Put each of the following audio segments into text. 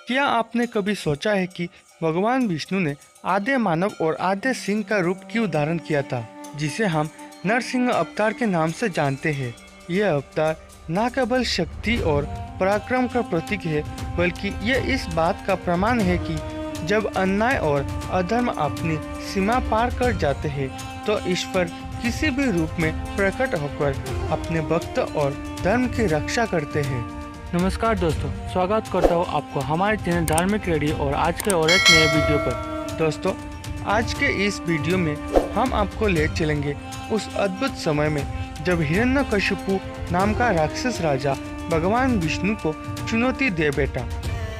क्या आपने कभी सोचा है कि भगवान विष्णु ने आधे मानव और आधे सिंह का रूप क्यों धारण किया था, जिसे हम नरसिंह अवतार के नाम से जानते हैं। यह अवतार न केवल शक्ति और पराक्रम का प्रतीक है, बल्कि यह इस बात का प्रमाण है कि जब अन्याय और अधर्म अपनी सीमा पार कर जाते हैं, तो ईश्वर किसी भी रूप में प्रकट होकर अपने भक्त और धर्म की रक्षा करते हैं। नमस्कार दोस्तों, स्वागत करता हूँ आपको हमारे चैनल धार्मिक रेडियो और आज के और एक नए वीडियो पर। दोस्तों, आज के इस वीडियो में हम आपको ले चलेंगे उस अद्भुत समय में जब हिरण्यकशिपु नाम का राक्षस राजा भगवान विष्णु को चुनौती दे बैठा।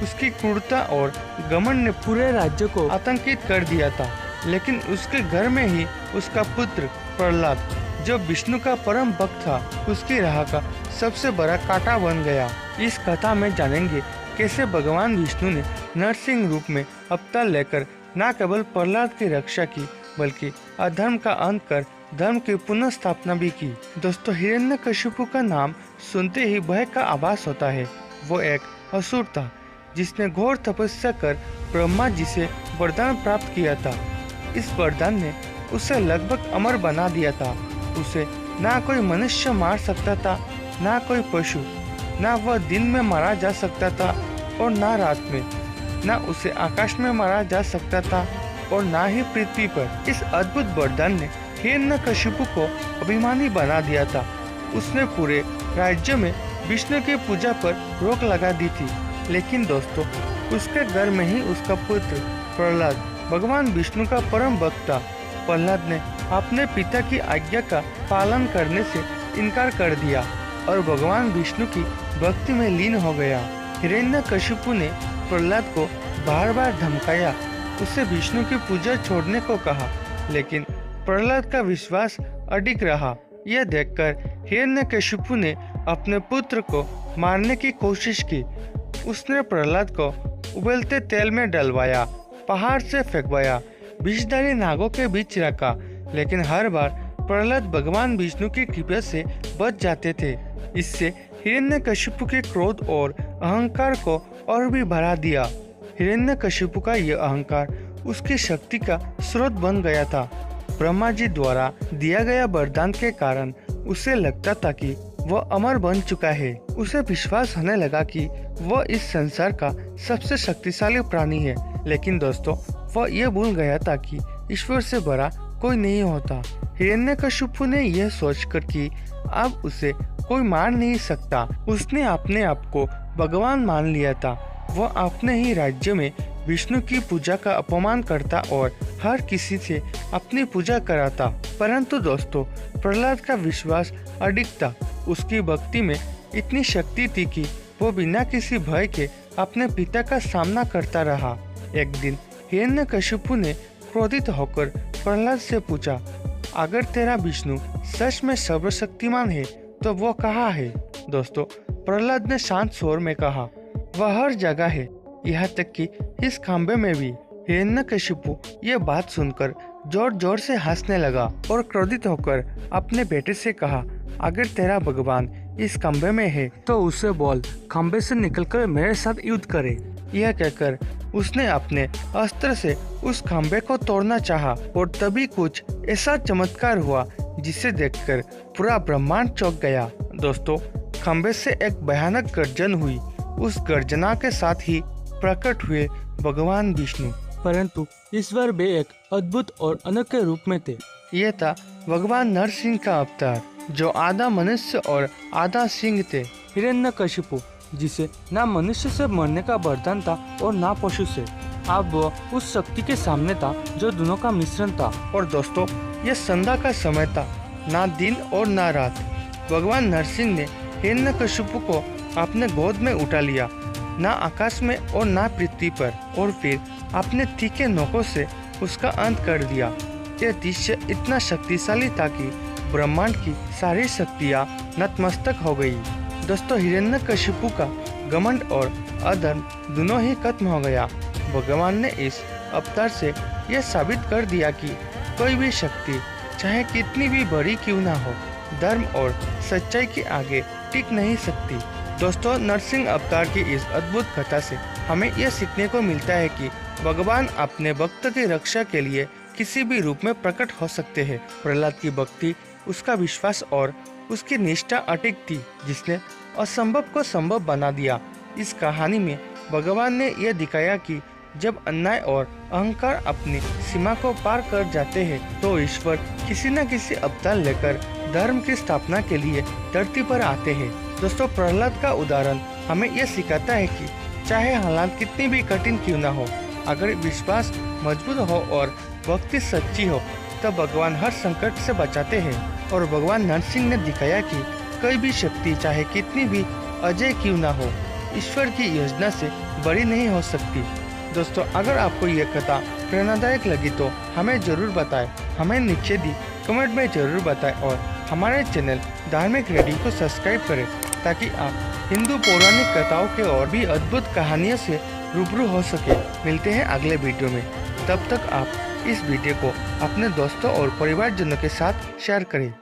उसकी क्रूरता और घमंड ने पूरे राज्य को आतंकित कर दिया था, लेकिन उसके घर में ही उसका पुत्र प्रहलाद, जो विष्णु का परम भक्त था, उसकी राह का सबसे बड़ा कांटा बन गया। इस कथा में जानेंगे कैसे भगवान विष्णु ने नरसिंह रूप में अवतार लेकर न केवल प्रहलाद की रक्षा की, बल्कि अधर्म का अंत कर धर्म की पुनः स्थापना भी की। दोस्तों, हिरण्यकशिपु का नाम सुनते ही भय का आभास होता है। वो एक असुर था जिसने घोर तपस्या कर ब्रह्मा जी से वरदान प्राप्त किया था। इस वरदान ने उसे लगभग अमर बना दिया था। उसे ना कोई मनुष्य मार सकता था, ना कोई पशु, ना वह दिन में मारा जा सकता था और ना रात में, ना उसे आकाश में मारा जा सकता था और ना ही पृथ्वी पर। इस अद्भुत वरदान ने हिरण्यकशिपु को अभिमानी बना दिया था। उसने पूरे राज्य में विष्णु की पूजा पर रोक लगा दी थी। लेकिन दोस्तों, उसके घर में ही उसका पुत्र प्रहलाद भगवान विष्णु का परम भक्त था। प्रहलाद ने अपने पिता की आज्ञा का पालन करने से इनकार कर दिया और भगवान विष्णु की भक्ति में लीन हो गया। हिरण्यकशिपु ने प्रहलाद को बार बार धमकाया, उसे विष्णु की पूजा छोड़ने को कहा, लेकिन प्रहलाद का विश्वास अडिग रहा। यह देखकर हिरण्यकशिपु ने अपने पुत्र को मारने की कोशिश की। उसने प्रहलाद को उबलते तेल में डलवाया, पहाड़ से फेंकवाया, विषधारी नागों के बीच रखा, लेकिन हर बार प्रहलाद भगवान विष्णु की कृपा से बच जाते थे। इससे हिरण्यकशिपु के क्रोध और अहंकार को और भी बढ़ा दिया। हिरण्यकशिपु का यह अहंकार उसकी शक्ति का स्रोत बन गया था। ब्रह्मा जी द्वारा दिया गया वरदान के कारण उसे लगता था कि वह अमर बन चुका है। उसे विश्वास होने लगा कि वह इस संसार का सबसे शक्तिशाली प्राणी है। लेकिन दोस्तों, वह यह भूल गया था कि ईश्वर से बड़ा कोई नहीं होता। हिरण्यकशिपु ने यह सोचकर कि अब उसे कोई मार नहीं सकता, उसने अपने आप को भगवान मान लिया था। वह अपने ही राज्य में विष्णु की पूजा का अपमान करता और हर किसी से अपनी पूजा कराता। परंतु दोस्तों, प्रहलाद का विश्वास अडिग था। उसकी भक्ति में इतनी शक्ति थी कि वो बिना किसी भय के अपने पिता का सामना करता रहा। एक दिन हिरण्यकशिपु ने क्रोधित होकर प्रहलाद से पूछा, अगर तेरा विष्णु सच में सर्वशक्तिमान है तो वो कहाँ है? दोस्तों, प्रहलाद ने शांत स्वर में कहा, वह हर जगह है, यहाँ तक कि इस खंबे में भी। हिरण्यकशिपु यह बात सुनकर जोर जोर से हंसने लगा और क्रोधित होकर अपने बेटे से कहा, अगर तेरा भगवान इस खंबे में है तो उसे बोल खंबे से निकलकर मेरे साथ युद्ध करे। यह कहकर उसने अपने अस्त्र से उस खंबे को तोड़ना चाहा और तभी कुछ ऐसा चमत्कार हुआ जिसे देखकर पूरा ब्रह्मांड चौंक गया। दोस्तों, खंबे से एक भयानक गर्जन हुई। उस गर्जना के साथ ही प्रकट हुए भगवान विष्णु। परंतु ईश्वर भी एक अद्भुत और अनोखे रूप में थे। यह था भगवान नरसिंह का अवतार, जो आधा मनुष्य और आधा सिंह थे। हिरण्यकशिपु, जिसे ना मनुष्य से मरने का वरदान था और ना पशु से, अब वो उस शक्ति के सामने था जो दोनों का मिश्रण था। और दोस्तों, यह संध्या का समय था, ना दिन और ना रात। भगवान नरसिंह ने हिरण्यकशिपु को अपने गोद में उठा लिया, ना आकाश में और ना पृथ्वी पर, और फिर अपने तीखे नोकों से उसका अंत कर दिया। यह दृश्य इतना शक्तिशाली था कि ब्रह्मांड की सारी शक्तियाँ नतमस्तक हो गई। दोस्तों, हिरण्यकशिपु का घमंड और अधर्म दोनों ही खत्म हो गया। भगवान ने इस अवतार से यह साबित कर दिया कि कोई भी शक्ति, चाहे कितनी भी बड़ी क्यों ना हो, धर्म और सच्चाई के आगे टिक नहीं सकती। दोस्तों, नरसिंह अवतार की इस अद्भुत कथा से हमें यह सीखने को मिलता है कि भगवान अपने भक्त की रक्षा के लिए किसी भी रूप में प्रकट हो सकते हैं। प्रहलाद की भक्ति, उसका विश्वास और उसकी निष्ठा अटूट थी, जिसने असंभव को संभव बना दिया। इस कहानी में भगवान ने यह दिखाया कि जब अन्याय और अहंकार अपनी सीमा को पार कर जाते हैं तो ईश्वर किसी न किसी अवतार लेकर धर्म की स्थापना के लिए धरती पर आते हैं। दोस्तों, प्रहलाद का उदाहरण हमें यह सिखाता है कि चाहे हालात कितनी भी कठिन क्यों न हो, अगर विश्वास मजबूत हो और भक्ति सच्ची हो तो भगवान हर संकट से बचाते हैं। और भगवान नरसिंह ने दिखाया कि कोई भी शक्ति चाहे कितनी भी अजय क्यों न हो, ईश्वर की योजना से बड़ी नहीं हो सकती। दोस्तों, अगर आपको ये कथा प्रेरणादायक लगी तो हमें जरूर बताएं, हमें नीचे दी कमेंट में जरूर बताएं और हमारे चैनल धार्मिक रेडियो को सब्सक्राइब करें ताकि आप हिंदू पौराणिक कथाओं के और भी अद्भुत कहानियों से रूबरू हो सके। मिलते हैं अगले वीडियो में, तब तक आप इस वीडियो को अपने दोस्तों और परिवारजनों के साथ शेयर करें।